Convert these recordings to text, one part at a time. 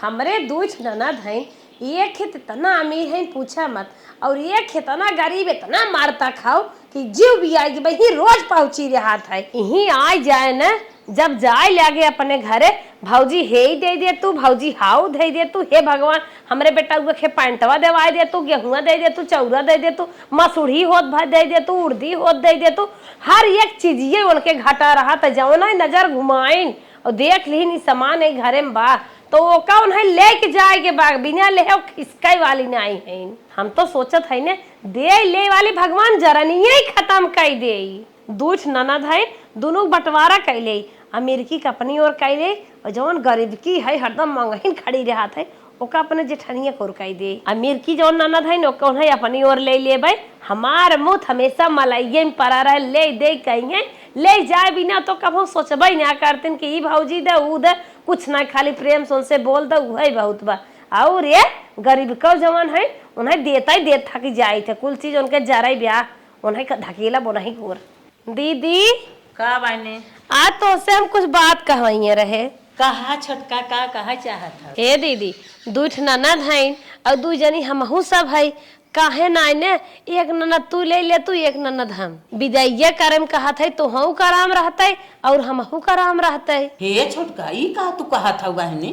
हमरे दूठ ननद हैं, एक खेत इतना अमीर है पूछा मत, और एक खेत इतना गरीब इतना मारता खाओ कि जीव भी आएगी भाई रोज पहुंची रहा था। यही आ जाए न जब जाए लगे अपने घरे भौजी हे दे दे तू, भौजी हाउ दे दे तू, हे भगवान हमरे बेटा के पैंटवा देवा दे तू, गेहुआ दे दे तू, चौरा दे दे तू, मसूरी होत भाई दे दे तू, उर्दी होत दे दे तू, हर एक चीजिए उनके घाटा रहा था। जौना नजर घुमाइन और देख ली सामान है घरे में बा तो वो कौन है लेके जाएगे बाग बिना ले खिसकाई वाली नहीं है। हम तो सोचत है ने दे ले वाली भगवान जरनिए खत्म कर दे। दूठ ननद है दोनों बंटवारा कैले, अमेरिकी का अपनी ओर कैले और जौन गरीब की है हरदम मंगहीन खड़ी रहा था ओका अपने जेठनिया को कह दे। अमेरिकी जौन ननद है कौन है अपनी ओर ले ले भाई। हमार मुँह हमेशा मलाइये में पड़ा रहे ले दे कहीं ले जाए बिना तो कभी सोचबे ना करते कि भौजी दे ऊ दे कुछ ना, खाली प्रेम से उनसे बोल दे वही बहुत बा। और ये गरीब का जवान है उन्हें देता ही देत था कि जाए थे कुल चीज उनके जरा ब्याह उन्हें धकेला बोना गोर। दीदी का बाने आज तो उससे हम कुछ बात कहवाइए रहे। कहा छोटका का कहा चाहत है? हे दीदी दूठ ननद है और दू जनी हमहू सब है, काहे ना ने एक ननद तू ले ले तू एक ननद हम विदाइया करम कहत है तो हऊ का राम रहते और हमहू का राम रहते। हे छोटका ई का तू कहा था बहनी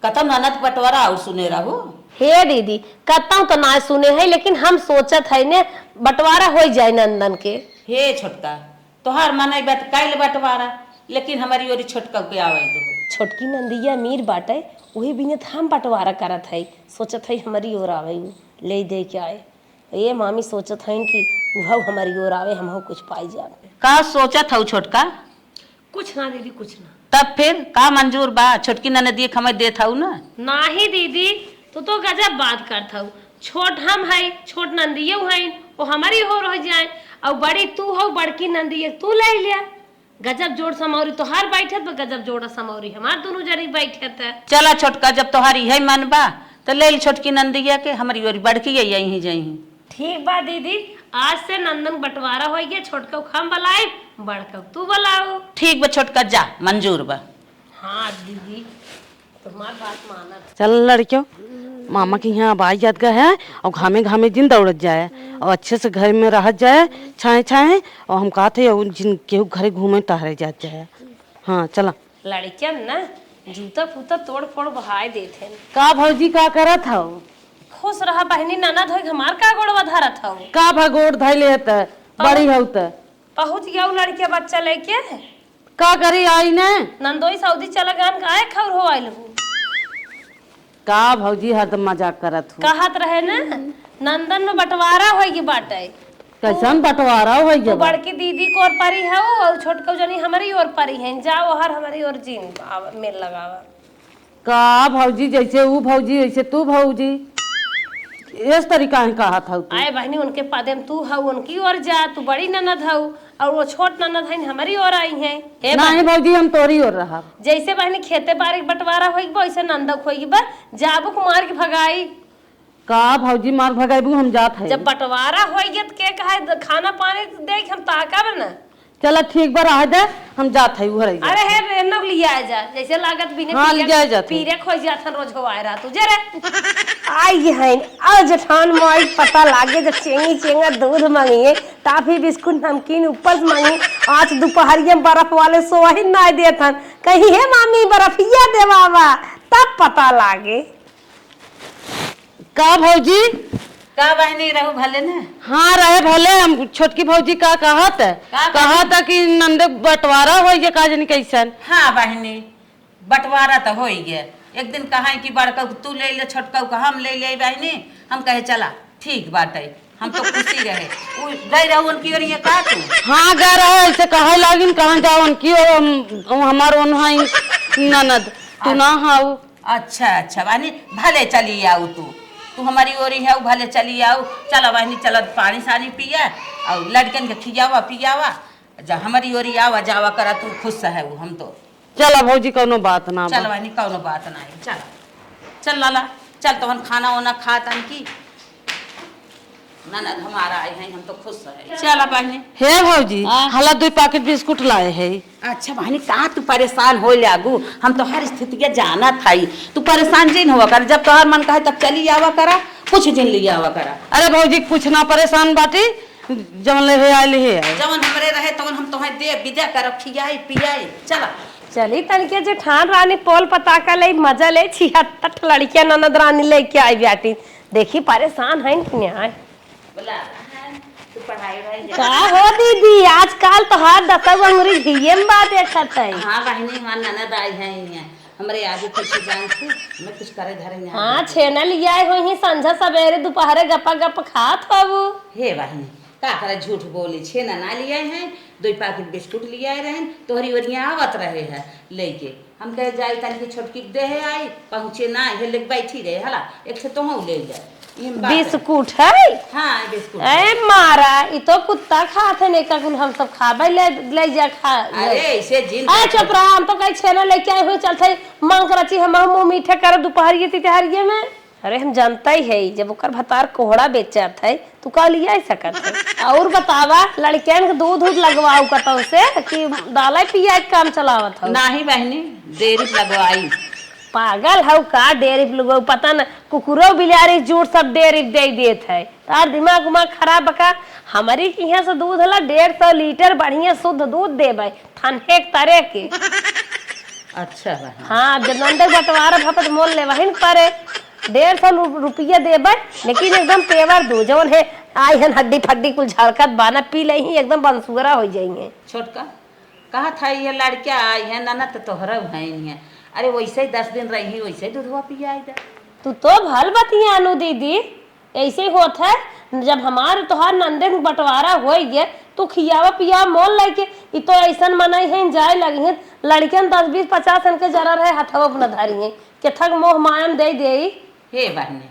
कतम ननद बंटवारा और सुने रहो। हे दीदी कतौ तो ना सुने है लेकिन हम सोचत है ने बंटवारा हो जाए नंदन के। हे छोटका तोहार मन बात कैल बंटवारा लेकिन हमारी ओरी छोटका के आवे दो। छोटकी नंदिया मीर बाटे वही बिनत हम बंटवारा करत है, सोचत है हमारी ओर आवे ले दे के आए। ये मामी सोचत है कि वह हमारी ओर आवे हम कुछ पाई जाए। का सोचत हूँ छोटका? कुछ ना दीदी कुछ ना। तब फिर का मंजूर बा छोटकी ननदी खमत देत हूँ ना? नाही दीदी तो गजब बात करत हूँ। छोट हम है छोट नंदिया है वो हमारी हो रह जाए और बड़ी तू हो बड़की नंदिया तू ले लिया। गजब जोड़ समौरी तो हर बैठत गजब जोड़ समौरी हमार दोनों जरी बैठत है। चला छोटका जब तोहारी है मन बा तो ले छोटकी नंदिया के हमारी ओरी बड़की यही जाई। ठीक बा दीदी आज से नंदन बंटवारा हो गया, छोटका हम बुलाए बड़का तू बुलाओ। ठीक बा छोटका जा मंजूर बा। हाँ दीदी तुम्हार बात माना। चल लड़कियों मामा के यहाँ अब आई जात गए है और घामे घामे दिन दौड़त जाए और अच्छे से घर में रह जाए छाए छाए और हम कहते जिन केहू घरे घूमे टहरे जात जाए। हाँ चला लड़कियन ना जूता फूता तोड़ फोड़ बहाए देते का भौजी का करत हो? खुश रहा बहनी ननद होई हमार का गोड़वा धरत हो का भगोड़ धैले त बड़ी हो त पहुंच गया लड़किया बच्चा लेके का करी आई ने नंदोई सऊदी चला गया काहे खबर हो आइल हूँ का भौजी हरदम मजाक करत हो। कहत रहे ना नंदन में बंटवारा होगी बाटे कैसन बंटवारा हो तो बड़की दीदी को और परी है वो और छोटका जनी हमारी और परी है जाओ हर हमारी और जीन मेल लगावा। का भौजी जैसे वो भौजी वैसे तू भौजी इस तरीका है कहा था आए बहनी उनके पदे में तू है उनकी ओर जा तू बड़ी ननद है और वो छोट ननद है हमारी ओर आई है। नहीं भौजी हम तोरी ओर रहा जैसे बहनी खेते बारी बंटवारा होगी वैसे नंदक होगी बा जाबुक मार के भगाई का भौजी मार भगाबू हम जात है। जब बंटवारा होगी तो के कहे खाना पानी देख हम ताकब ना। चला ठीक बा रह दे हम जात है उहर। अरे हे रेनक लिया जा जैसे लागत बिने हाँ, लिया जात पीरे खोज जाथन रोज होवाए रहा तुझे रे आई है आज जेठान मोई पता लागे जब चेंगी चेंगा दूध मांगिए टाफी बिस्कुट नमकीन ऊपर से मांगी आज दोपहरिया में बर्फ वाले सोही ना देथन कहीं हे मामी बर्फिया देवावा तब पता लागे। का भौजी का बहनी रहू भले ने? हाँ रहे भले हम छोटकी भौजी का कहत कि नंद बंटवारा हो गया का जनी कैसन। हाँ बहनी बंटवारा तो हो गया। एक दिन कहा कि बड़का तू ले ले छोटका का हम ले ले बहनी हम कहे चला ठीक बात है हम तो खुशी रहे गई रहू उनकी ओर ये का तू। हाँ गए रहे ऐसे कहे लागिन कहाँ जाओ उनकी और हमार ननद तू ना हाउ। अच्छा बहनी भले चली आओ तू हमारी ओरी है भले चली आओ। चलो बहनी चलो पानी सानी पिया और लड़कन के खियावा पियावा जब हमारी ओरी आवा जावा करा तू खुश है वो हम तो। चला भौजी कोनो बात ना। चल बहनी कोनो बात नहीं चल लाला चल तो हम खाना वाना खा तन की ननद हमारा आए हैं, हम तो खुश है। चला बहनी। हे भौजी हला 2 पैकेट बिस्कुट लाए है। अच्छा बहनी कहाँ तू परेशान हो लागू, हम तो हर स्थिति के जाना था तू परेशान जिन हुआ कर, जब तोहर मन कहे तब चली आवा करा, कुछ दिन लिया आवा करा। अरे भौजी कुछ ना परेशान बाटी, जवन ले है आए है। जवन हमरे रहे तवन हम तोहे दे विदा कर खियाई पियाई। चला चली तनके जेठान रानी पोल पताका ले मजा ले 76 लड़कियां ननद रानी लेके आई बेटी। देखी परेशान है कि नहीं आए बोला तू पढ़ाई भाई का हो दीदी, आजकल तो हर 10 अंग्रेज हिये में बात देखत है। हाँ बहनी हमार ननद आई है यहाँ हमरे आगे कुछ जान थी मैं कुछ करे धरे नहीं। हाँ छेना ले आए हो ही संझा सवेरे दोपहरे गप्पा गप खात हो। हे बहनी का करे झूठ बोली, छेना ना लिए हैं, 2 पैकेट बिस्कुट लिए आए रहे, तोहरी ओरिया आवत रहे है लेके। हम कहे जाई तनी छोटकी दे है आई, पहुँचे ना हे लेके बैठी रहे हला, एक से तो ले जाए बिस्कुट है। हाँ बिस्कुट ए मारा ई तो कुत्ता खाते नहीं का हम सब खाबे ले जा खा। अरे ऐसे जिन आ चुप रहा, हम तो कहीं छेना लेके आए हुए चलते मांग कराची हम मुंह मीठे कर दोपहरिये तितहरिये में। अरे हम जानता ही है जब ओकर भतार कोहड़ा बेचत है तू का लिया सकत है। और बतावा लड़कियन के दूध लगवाऊ कतौ से कि दाल पिया के काम चलावत हो। नहीं बहनी देरी लगवाई। पागल हौ का डेयरी लोग पता न कुकुरो बिलारी जूट सब डेयरी दे देत है। तार दिमाग उमाग खराब बका। हमारी के यहाँ से दूध हला 150 लीटर बढ़िया शुद्ध दूध देबै ठंडे तरह के। अच्छा बहनी हाँ जनंदे बंटवारा भपत मोल ले वही परे 150 रुपया देबै, लेकिन एकदम पेवर दूध जवन है आई हन हड्डी फड्डी कुल झलकत बाना पी ले ही एकदम बंसुगरा हो जाएंगे। छोटका कहा था ये लड़कियां आई है ननद तोहरा है। अरे वैसे ही 10 दिन रही वैसे ही दूधवा पिया जा। तू तो भल बतिया अनु दीदी, ऐसे होता है जब हमारे तोहार नंदे में बंटवारा हो गए तो खियावा पिया मोल लेके ई तो ऐसा मनाई है जाए लगी है। लड़कियन 10 20 50 के जरा रहे हथवा अपना धारी है के थक मोह मायम दे दे। हे बहनी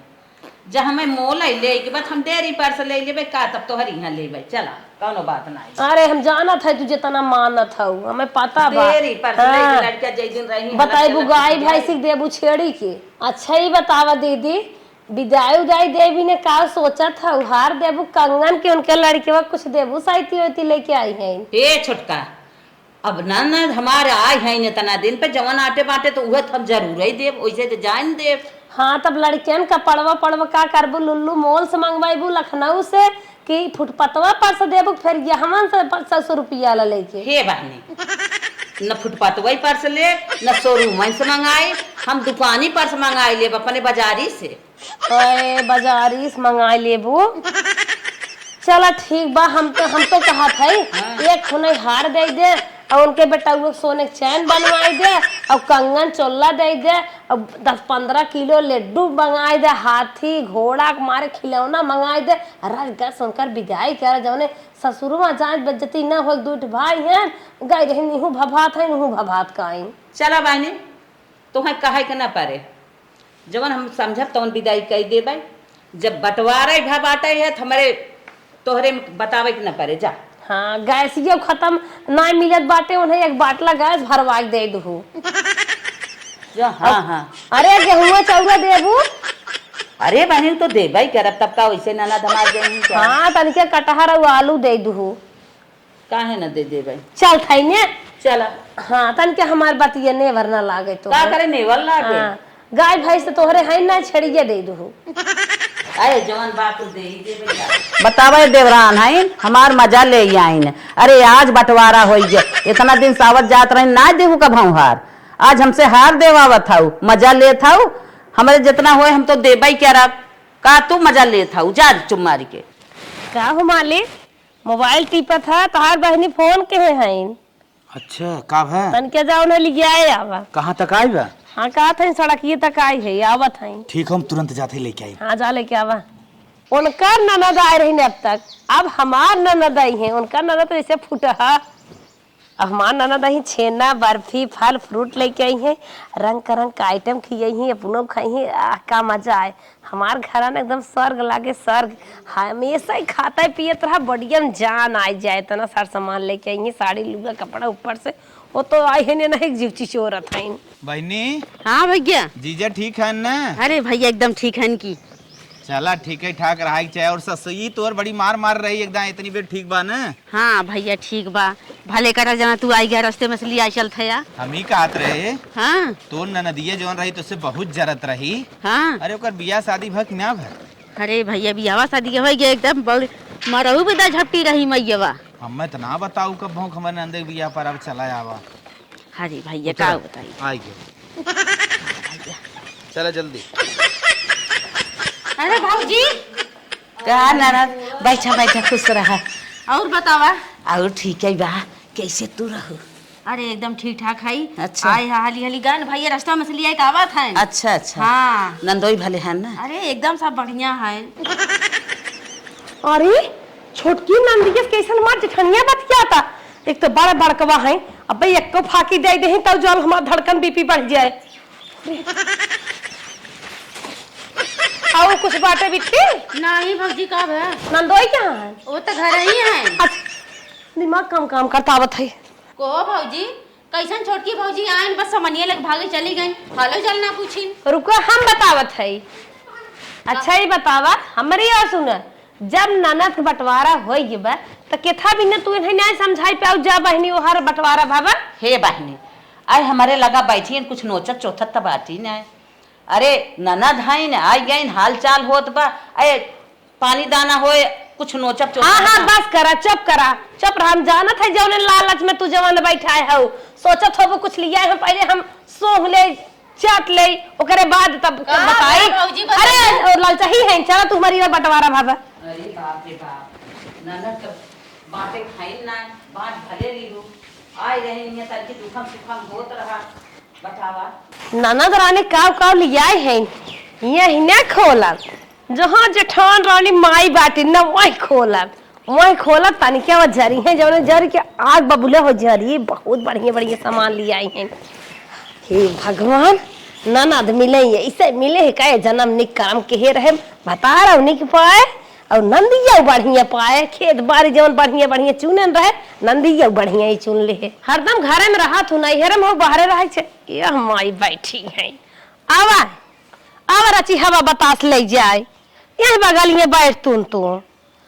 जब हमें मोल आई ले के बाद हम डेयरी पर से ले लेबे का तब तोहर यहाँ लेबे। चला कौनो बात नहीं। अरे हम जानत है तुझे तना मानत हूँ हमें पता बा। डेयरी पर से ले के लड़कियां जई दिन रही बताइबू गाय भैंस के देबू छेड़ी के। अच्छा ही बतावा दीदी विदाई उदाई देवी ने का सोचा था उहार देबू कंगन के उनके लड़के वा कुछ देबू साइती होती लेके आई है। हे छोटका अब ननद हमारे आए हैं न तना दिन पे जवन आटे बाटे तो उहे हम जरूर ही देब, वैसे तो जान देब। हाँ तब लड़कियन का पड़वा पड़वा का करबू लुल्लू मोल से मंगवाइबू लखनऊ से कि फुटपतवा पर से देबू फिर यहाँ से 500 रुपया ला लेके। हे बहनी न फुटपाथवई पर से ले न शोरूम से मंगाए, हम दुकानी पर से मंगाए लेब अपने बाजारी से। ओए बाजारी से मंगाई लेबू। चला ठीक बा हम तो कहा था एक खुने हार दे दे और उनके बेटा वो सोने के चैन बनवाई दे और कंगन चोला दे दे और 10-15 किलो लड्डू मंगाई दे, हाथी घोड़ा मारे खिलौना मंगाई दे। राजगढ़ सुनकर विदाई कर जौने ससुर में जांच बज्जती न हो 2 भाई हैं गई रही निहू भभात है निहू भभात का आई। चला बहनी तुम्हें कहे के न पड़े जवन हम समझब तवन विदाई कह देबै। जब बंटवारा भा बाटे है हमारे तोहरे में बतावे के न पड़े जा। हाँ गैस ये खत्म ना मिलत बाटे उन्हें एक बाटला गैस भरवा दे दू। हाँ हाँ अरे गेहूं चौरा देबू। अरे बहनी तो देबै करब तब का वैसे ननद हमार जाई। हाँ तनिके कटहर और आलू दे दू। काहे न दे देबै। चल थाई ने चला हाँ तनिके हमार बतिये ने वरना लागे तो का करे नेवल लागे। हाँ, गाय भैंस तो तोहरे है ना छड़िए दे दू। अरे जवान बात दे ही देबै। बतावे देवरान है हमार मजा ले आइन। अरे आज बंटवारा हो गया इतना दिन सावत जात रही ना देहू का भौहार, आज हमसे हार देवावत थाऊ मजा ले थाऊ हमारे जितना होए हम तो देबै क्या रब का तू मजा ले थाऊ जा चुम्मारी के। का हो मालिक मोबाइल टिपत है तोहार बहनी फोन के है। अच्छा का है तनिके जाओ न लिया आवा। कहाँ तक आई बा। हाँ कहा था सड़क ये तक आई है आवत है। ठीक हम तुरंत जाते ही लेके आई। हाँ जा लेके आवा। उनका ननद आए रही ने अब तक, अब हमार ननद आई है। उनका ननद तो ऐसे फुटहा, अब हमार ननद आई छेना बर्फी फल फ्रूट लेके आई है, रंग का रंग का आइटम खियाई है, अपनों खाई है। का मजा आए हमार घर में एकदम स्वर्ग लागे स्वर्ग। हमेशा ही खाता पियत रहा बढ़िया जान आ जाए इतना सार सामान लेके आई है, साड़ी लुगा कपड़ा ऊपर से। वो तो आई है ना एक जीवची चोरत है। बहनी हाँ भैया जीजा ठीक है ना। अरे भैया एकदम ठीक है इनकी। चला ठीक है ठाक रहा चाहे और ससुई तो और बड़ी मार मार रही एकदम इतनी बेर ठीक बा न। हाँ भैया ठीक बा। भले करा जना तू आई गया रास्ते में से लिया चल थया। हम ही कहत रहे हाँ तो ननदिये जौन रही तो उससे बहुत जरत रही। हाँ। अरे ओकर बियाह शादी भक ना भर। अरे भैया बियाह शादी के हो गया एकदम बड़ मरहू बेदा झपटी रही मैया। हमें तो ना बताऊ कब भौंक हमारे नंदे बियाह पर अब चला आवा। अरे भैया का बताइए। आई गए चला जल्दी। अरे भाऊजी का ननद बैठा बैठा खुश रहा। और बतावा। और ठीक है बा कैसे तू रहू। अरे एकदम ठीक ठाक है। अच्छा। आए हाली हाली गान भैया रास्ता में से लिया का बात है। अच्छा अच्छा हाँ। नंदोई भले है ना। अरे एकदम सब बढ़िया है। अरे छोटकी नंदी कैसन मार जेठनिया बतियाता। एक तो बड़ा बड़कवा है अब एक को फाकी दे दे तब जल हमार धड़कन बीपी बढ़ जाए। आओ कुछ बाटे बिट्टी। नहीं भौजी का है। नंदोई कहाँ है? वो तो घर ही है। अच्छा दिमाग काम करता आवत है। को भौजी कैसन छोटकी भौजी आइन बस समनिया लग भागे चली गई। हालो चल ना पूछिन। रुको हम बतावत है। अच्छा ही बतावा हमारी और सुन जब ननद के बंटवारा हो गया तो केथा भी न तू इन्हें नहीं समझाई पाओ जा बहनी ओहर बंटवारा भावा। हे बहनी आई हमारे लगा बैठी कुछ नोचत चौथत तब आती न। अरे ननद है न आई गई हाल चाल होत बा। अरे पानी दाना होए कुछ नोचत चौथत। हाँ हाँ बस करा चुप रहा। हम जानत है जौन लालच में तू जवान बैठा है हो सोचत हो कुछ लिया है पहले हम सोह ले चाट ले ओकरे बाद तब बताई। अरे लालचा ही है चला तू हमारी बंटवारा भावा। अरे बाप रे बाप ननद तो बातें खाई ना बात भले लीलू आई रही है ताकि दुखम सुखम होत रहा बतावा। ननद रानी काव लिया है यही न खोला जहाँ जेठान रानी माई बाटी न वही खोला तानी क्या जरी है जब जरी के आग बबूले हो जरी बहुत बढ़िया सामान ले आई हैं। हे भगवान ननद मिले इसे मिले है कहे जन्म निक कर्म के हे रहे बता रहा निक पाए और नंदिया बढ़िया पाए खेत बाड़ी जवन बढ़िया चुने रहे नंदिया बढ़िया ही चुन ले है। हरदम घरे में रहा तू नहीं हेरम हो बाहरे रहे छे ये माई बैठी है। आवा रची हवा बतास ले जाए यही बगल में बैठ तू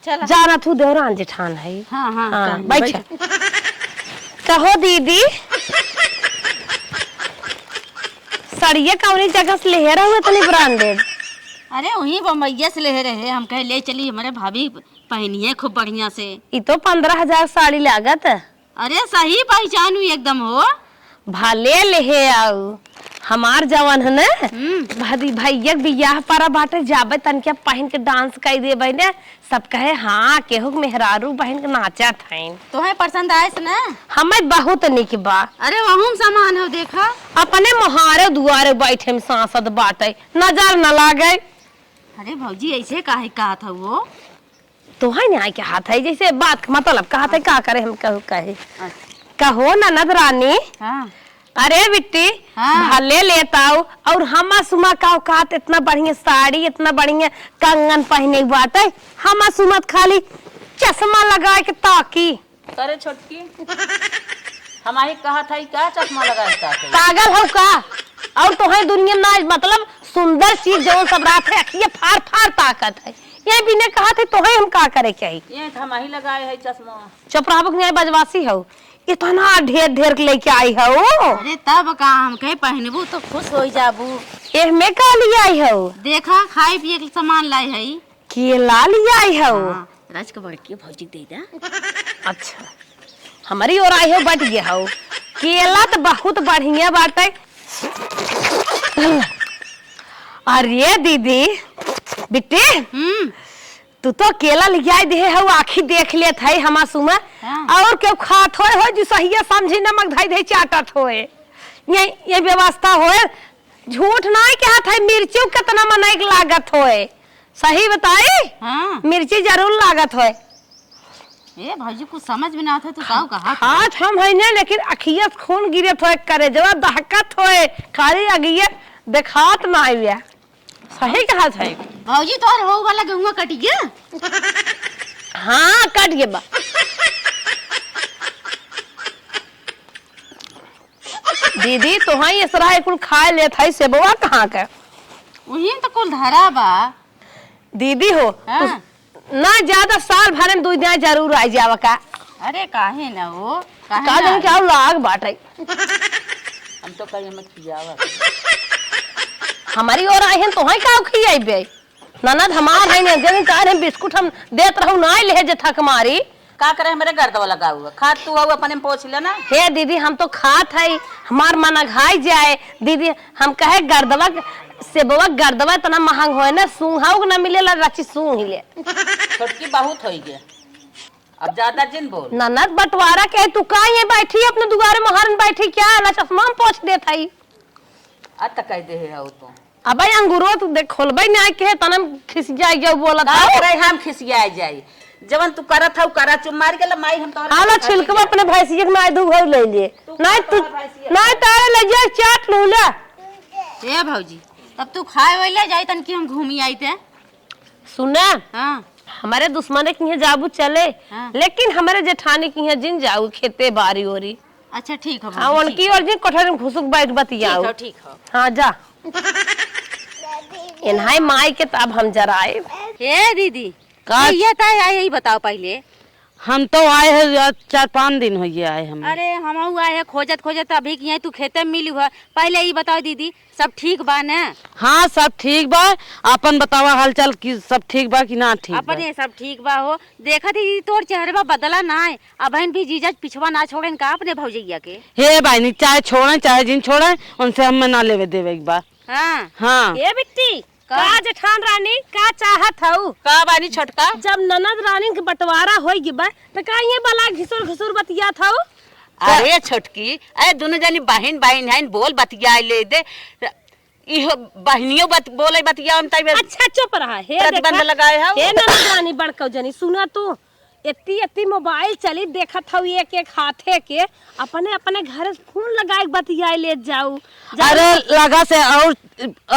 चला जाना तू देवरान जेठान है। हाँ हाँ, हाँ बैठ कहो दीदी सड़िए कौनी जगह से ले रहा हुआ तनी ब्रांडेड। अरे वही बम्बैया से ले रहे हम कहे ले चली हमारे भाभी पहनी है खूब बढ़िया से। ये तो 15,000 साड़ी लागत। अरे सही पहचान हुई एकदम हो। भाले ले आओ हमार जवान है ना भादी भैया बियाह पर बाटे जाबे तनके पहन के डांस कर दे बहने सब कहे हाँ केहू मेहरारू बहन के नाचा था। तुम्हें पसंद आए ना? हमें बहुत निक बा। अरे वहूं सामान हो देखा अपने मुहारे दुआरे बैठे में सांसद बाटे नजर न लागे। अरे भौजी ऐसे काहे कहा था वो तो है ना के हाथ है जैसे बात मतलब कहा था क्या करे हम कहे कहो ननद रानी। हाँ। अरे बिट्टी हाँ। भले लेताओ और हमा सुमा का औकात इतना बढ़िया साड़ी इतना बढ़िया कंगन पहने बाटे हमा सुमत खाली चश्मा लगा के ताकी। करे छोटकी हमारी कहा था क्या चश्मा लगाता पागल हो का और तो है दुनिया ना मतलब सुंदर चीज जो सब रात है अखिए फार ताकत है ये भी ने कहा थे तो है हम का करे क्या ये हम ही लगाए है चश्मा। चुप रहो न्याय बजवासी हो इतना ढेर लेके आई हो। अरे तब का हम कहे पहनबू तो खुश हो जाबू। एहमे का लिए आई हो देखा खाए पिए के सामान लाई है केला लिए आई हो। राज का बड़की भौजी दे दा। अच्छा हमारी ओर आई हो बट गया हो केला तो बहुत बढ़िया बाटे। अरे दीदी बिट्टी तू तो केला लिया दे हो आखी देख ले थे हमा सुमा। हाँ। और क्यों खात हो जो सही समझी नमक धाई धाई चाटत होए ये व्यवस्था होए झूठ नहीं क्या था मिर्ची कितना मनाई लागत होए सही बताई। हाँ। मिर्ची जरूर लागत होए। ए भौजी कुछ समझ में ना आता तो काऊ कहा हाथ हम है ना लेकिन अखिया खून गिरे थे करे जवा दहकत होए खाली अगिया देखात ना आइया सही कहा था भौजी तो और हो वाला गेहूं कट गया। हाँ कट गया बा दीदी तो हाँ ये सराय कुल खा ले था सेबवा कहाँ का वही तो कुल धरा बा। दीदी हो हाँ। ना ज्यादा साल भर में 2 दिन जरूर आ जावा का अरे काहे ना वो का दिन क्या लाग बाटे हम तो कहीं मत पियावा हमारी और आए हैं तो है का खियाइबे ननद हमार है ना जब का हम बिस्कुट हम देत रहू ना ले जे थक मारी का करे हमारे गर्दवा लगा हुआ खा तू आओ अपने में पोछ लेना। हे दीदी हम तो खात है हमार मन घाई जाए दीदी हम कहे गर्दवा सेबवा गर्दवा इतना महंग होए ना सूंघाऊ ना मिलेला रची सूंघ ही ले छोटकी बहुत हो गया अब ज्यादा जिन बोल। ननद बंटवारा के तू का ये बैठी अपने दुआरे महरन बैठी क्या ना चश्मा में पोछ देत है आज तक कह दे है तो अब अंगूरो तू देख खोलबे ना के तनम खिस जाए जो बोलत का है करे हम खिसिया जाई जवन तू करत हौ करा चुम मार के माई हम तोहरा आला छिलकवा अपने भैंसिया के नाय दू घर ले लिए नहीं तू नहीं तारे ले जा चाट लू ले ए भौजी तब तू खाए वैले जाई तन की हम घूमी आई थे। सुना हां हमारे दुश्मन के यहाँ जाबू चले हाँ। लेकिन हमारे जेठानी के यहाँ जिन जाऊ खेते बारी ओरी अच्छा ठीक है हाँ उनकी और जी कोठरी में घुसुक बैठ बतियाऊ ठीक है हाँ जा इन्हाई माई के तब हम जराए हे दीदी का ये तो यही बताओ पहले। हम तो आए हैं 4-5 दिन हो गए आए हम। अरे हम आए हैं खोजत खोजत अभी कि तू खेते में मिली हुआ पहले ही बताओ दीदी सब ठीक बा ना। हाँ सब ठीक बा अपन बतावा हालचाल की सब ठीक बा कि ना ठीक बा। अपने सब ठीक बा हो देखा थी तोर चेहरा बदला ना है अब भी जीजा पिछवा ना छोड़े का अपने भौजैया के। हे भाई चाहे छोड़े चाहे जिन छोड़े उनसे हमें ना लेवे देवे एक बार। हाँ हाँ ये बिट्टी का जेठान रानी का चाहत हऊ का बानी छोटका जब ननद रानी के बंटवारा होई गिबा तो का ये बला घिसुर घिसुर बतियात हऊ अरे छोटकी अरे दोनों जनी बहन बहन है बोल बतिया ले दे इहो बहनियों बोले बतिया हम तब अच्छा चुप रहा हे प्रतिबंध देखा लगाए हऊ। हे ननद रानी बड़कौ जनी सुना तू इतनी मोबाइल चली देखत हऊ एक एक हाथे के अपने अपने घर फोन लगाए बतियाए ले जाऊ अरे लगा से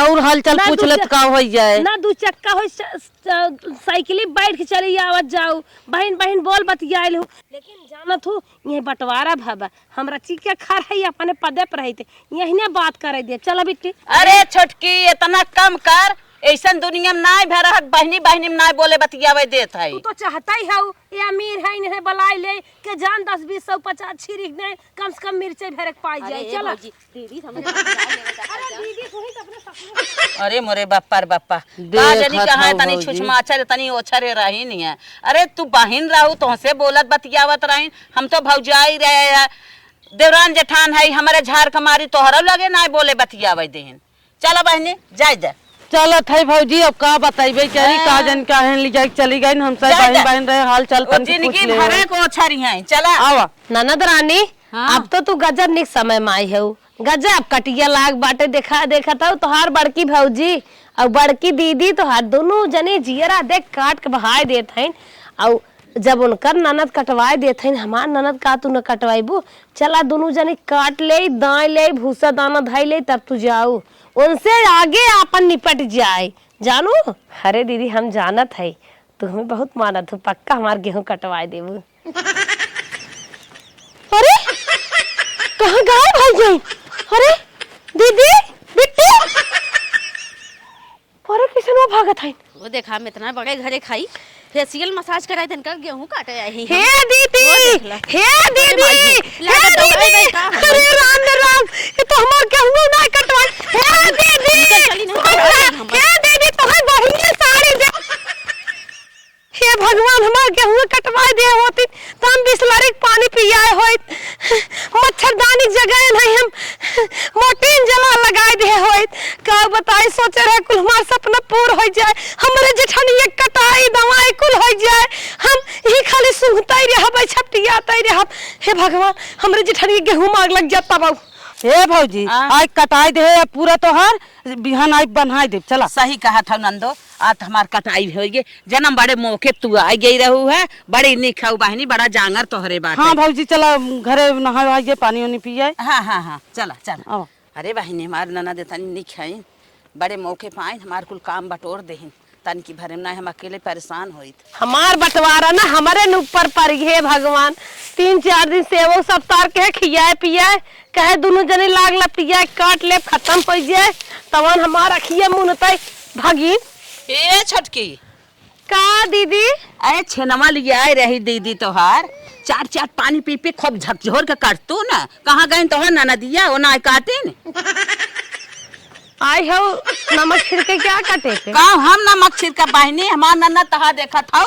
और हालचाल ना पूछ दू लेत चक- का हो जाए ना 2 चक्का हो साइकिल बैठ के चली आवत जाऊ बहन बहन बोल बतियाए लू लेकिन जानत हूँ ये बंटवारा भाबा हमरा चीके खा रही अपने पदे पर रहते यही बात करे दे चल बिट्टी अरे छोटकी इतना कम कर ऐसा दुनिया में ना भर बहनी बहनी में ना बोले बतियावे देत है। तू तो चाहता ही हऊ ये अमीर है इन्हें बलाई ले के जान 10 20 100 50 छिरिक ने कम से कम मिर्चे भरक पाई जाए चल दीदी अरे दीदी तू ही तो अपने सपने अरे मोरे बाप्पा रे बाप्पा देखत का जनी कहा हऊ तनी भौजी। छुछमा अच्छा तनी ओछरे रही नहीं है। अरे तू बहन रहू तो से बोलत बतियावत रही हम तो भौजाई रहे देवरान जेठान है हमारे झाड़ कमारी तोहरा लगे ना बोले बतियावे देहन चला बहने जाय दे चलत है भौजी अब का बताइबे करी का जन का है ले जाके चली गई हम सब जा, बहन जा। बहन रहे हालचाल तन के पूछ जिंदगी ले भरे को ओछरी है चला आवा। ननद रानी हाँ। अब तो तू गजब निक समय में आई है गजब कटिया लाग बाटे देखा देखा था तोहार बड़की भौजी और बड़की दीदी तोहार दोनों जने जियरा देख काट के बहाय देत हैं और जब उनकर ननद कटवाए देत हैं हमार ननद का तू न कटवाइबू चला दोनों जने काट ले दाए ले भूसा दाना धाई ले तब तू जाऊ उनसे आगे आपन निपट जाए जानू। अरे दीदी हम जानत है तू हमें बहुत मानत हो पक्का हमार गेहूं कटवाए देबू। अरे कहाँ गायब हो गई अरे दीदी बिट्टी अरे किसन वो भागत है वो देखा हम इतना बड़े घरे खाई फेशियल मसाज कराए तन का गेहूं काटे आई हे दीदी हे दीदी हे लागत दवाई दीदी भाई का हमर। अरे राम रे राम ये तो हमार गेहूं ना कटवाए हे दीदी निकल चली ना, सुन कटवा ले, देंगे हमर। हे दीदी तुम्हारी बहिनी साड़ी दे हे भगवान हमार गेहूं कटवाए दे होती तो हम बिस्लरी के पानी पियाए होइत मच्छरदानी जगह नहीं हम मोटीन जला लगाए दे होइत का बताई सोचे रहे कुल हमार सपना पूरा हो जाए हमरे जेठनी एक कटाई दवाई कुल हो जाए हम ही खाली सुनता ही रहब छपटियाता ही रहब हे भगवान हमरे जेठनी के गेहूं मांग लग जाता बाबू हे भौजी आज कटाई दे पूरा तोहार बिहान आई बनाई दे चला। सही कहा था नंदो आज हमार कटाई हो गई जन्म बड़े मौके तू आई गई रहू है बड़ी निक है बहनी बड़ा जांगर तोहरे बात हाँ भौजी चला घरे नहाए वहाए पानी वानी पिए। हाँ हाँ हाँ चला चला आओ। अरे बहनी हमार ननद तनी निक है बड़े मौके पाए हमार कुल काम बटोर देहिन तन की भरे में ना हम अकेले परेशान होइत। हमार बंटवारा ना हमारे न ऊपर पड़ गए भगवान 3-4 दिन से वो सब तार के खियाए पियाए कहे दोनों जने लाग लपियाए काट ले खत्म हो जाए तवन हमार अखिया मुनतई भागी ए छोटकी का दीदी? अरे छेनमा लिए आए रही दीदी तोहार, चाट चाट पानी पी पी खूब झकझोर के काटतू ना। कहाँ गए तोहार ननदिया वो ना काटिन? आई हो नमक छिड़के क्या कटे पे? का हम नमक छिड़का बहनी, हमार नन्ना तहा देखा था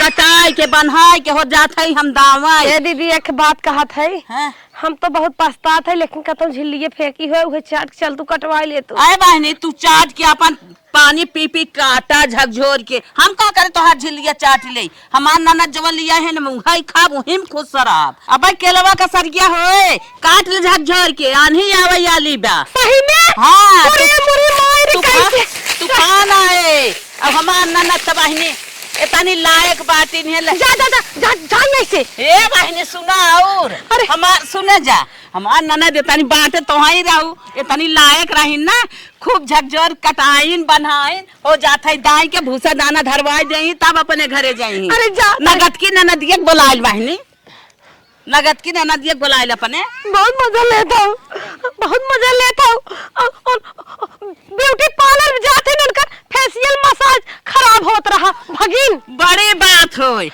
कटाई के बनहाई के हो जात है हम दावा। ए दीदी एक बात कहत है, हाँ? हम तो बहुत पछतात है लेकिन कतौ झिल्लिए फेंकी है उहे चाट चल तू कटवा ले तू। अरे बहनी तू चाट के अपन पानी पी पी काटा झकझोर के, हम का करे तोहार झिल्लिया चाट ले। हमार नाना जवन लिया है न मुहाई खाब उहिम खुश शराब। अब केलवा का सरगिया होए काट ले झकझोर के, आन्ही आवे आली बा। सही में? हाँ अरे मुरी मार कैसे? तू खाना है। अब हमार नाना त बहनी इतनी लायक बाती नहीं है। जा जा जा जा जा नहीं से। ए बहनी सुना और हमार सुने जा, हमार ननद इतनी बातें तो ही रहू, इतनी लायक रही ना, खूब झकझोर कटाइन बनाइन हो जात है, दाई के भूसा दाना धरवाई देही तब अपने घरे जाई। अरे जा नगद की ननदिया बुलाइल बहनी, नगद की ननदिया बुलाइल अपने। बहुत मजा लेता हूँ, बहुत मजा लेता हूँ। ब्यूटी पार्लर जाते न उनका फेशियल मसाज खराब होत रहा भगिन। बड़ी बात होय,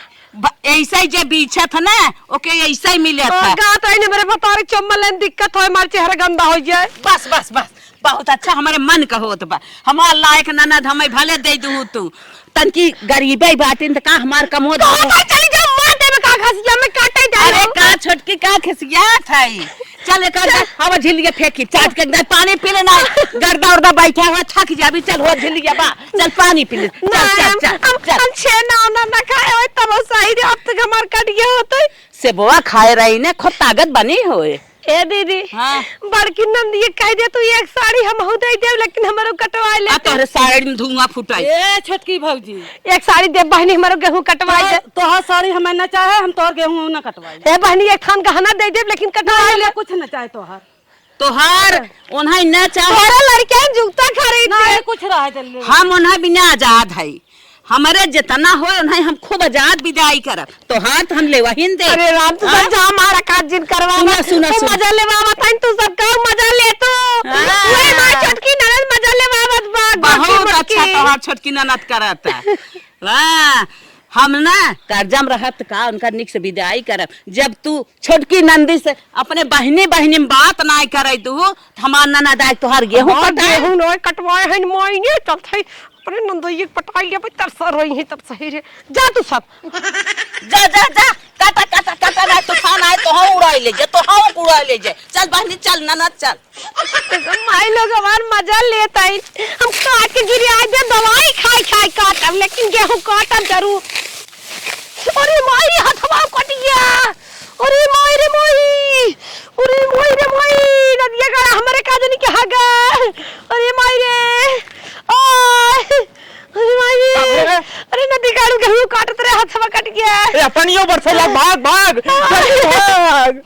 ऐसा ही जे बीछा था ना ओके ऐसा ही मिले था। गात आई ने मेरे बता रही चम्मल दिक्कत हो, हमारे चेहरा गंदा हो जाए। बस बस बस बहुत अच्छा हमारे मन का होत बा। हमार लायक ननद हमें भले दे दू तू, तनकी गरीबे बातिन त का हमार कम हो चली जा मार देबे का खसिया में काटे जा। अरे का छोटकी का खिसिया थाई, चल कर हवा झिल्लिया फेंकी चाट के पानी पी लेना, गर्दा उर्दा बैठा हुआ थक जाबी, चल हो झिल्लिया बा चल पानी पी ले। चल चल चल हम छे ना खाए होय तब सही रे, अब तक हमार कट गया होते से बोआ खाए रही ने खूब ताकत बनी होए। ए दीदी हाँ? बड़की नंदी कह दे तू एक साड़ी हम हो दे दे लेकिन हमारो कटवा ले। तोहरे साड़ी में धुआं फुटाई। ए छोटकी भौजी, एक साड़ी दे बहनी हमारो गेहूं कटवा दे। तोहर साड़ी हमें न चाहे, हम तोहर गेहूं न कटवाई। ए बहनी एक थान गहना दे दे लेकिन कटवा ले। कुछ न चाहे तोहर, तोहार उन्हें न चाहे, तोरा लड़के जूता खरीद ना दे। कुछ रह जल्दी। हम उन्हें बिना आजाद है, हमारे जितना हो उन्हें हम खूब आजाद विदाई करब। तो हाथ हम ले वहीन दे। अरे राम तू सब जा हमारा काज जिन करवा सुना, सुना, तू सुना। मजा ले बाबा ताइन तू सब का मजा ले तू। हाँ। ओए मां छोटकी ननद मजा ले बाबा बाग बहुत अच्छा तोहार छोटकी ननद करता। वाह हम ना कर्जम रहत का उनका निक से विदाई करब। जब तू छोटकी नंदी से अपने बहनी बहनी में बात ना करे तू, हमार ननद आए तोहार गेहूं कटाए। गेहूं नोय कटवाए हैं मोइने तब थे अपने नंदोई पटाई ले तरसा रही है तब सही रे। जा तू सब जा जा जा काटा काटा काटा ना तूफान आए तो हम उड़ाई ले जा, तो हम उड़ाई ले जा। चल बहनी चल ननद चल। माई लोग हमार मजा लेता है, हम काट के गिरे आज दवाई खाई खाई काटब लेकिन गेहूं काटब जरूर। अरे माई हथवा कट गया। अरे माई रे माई, अरे माई रे माई नदिया का हमारे काजनी के हागा। अरे माई रे अरे माई, अरे नदी काड़ू गेहूं काटत रहे हथवा कट गया। अपनियो बरसेला भाग भाग भाग।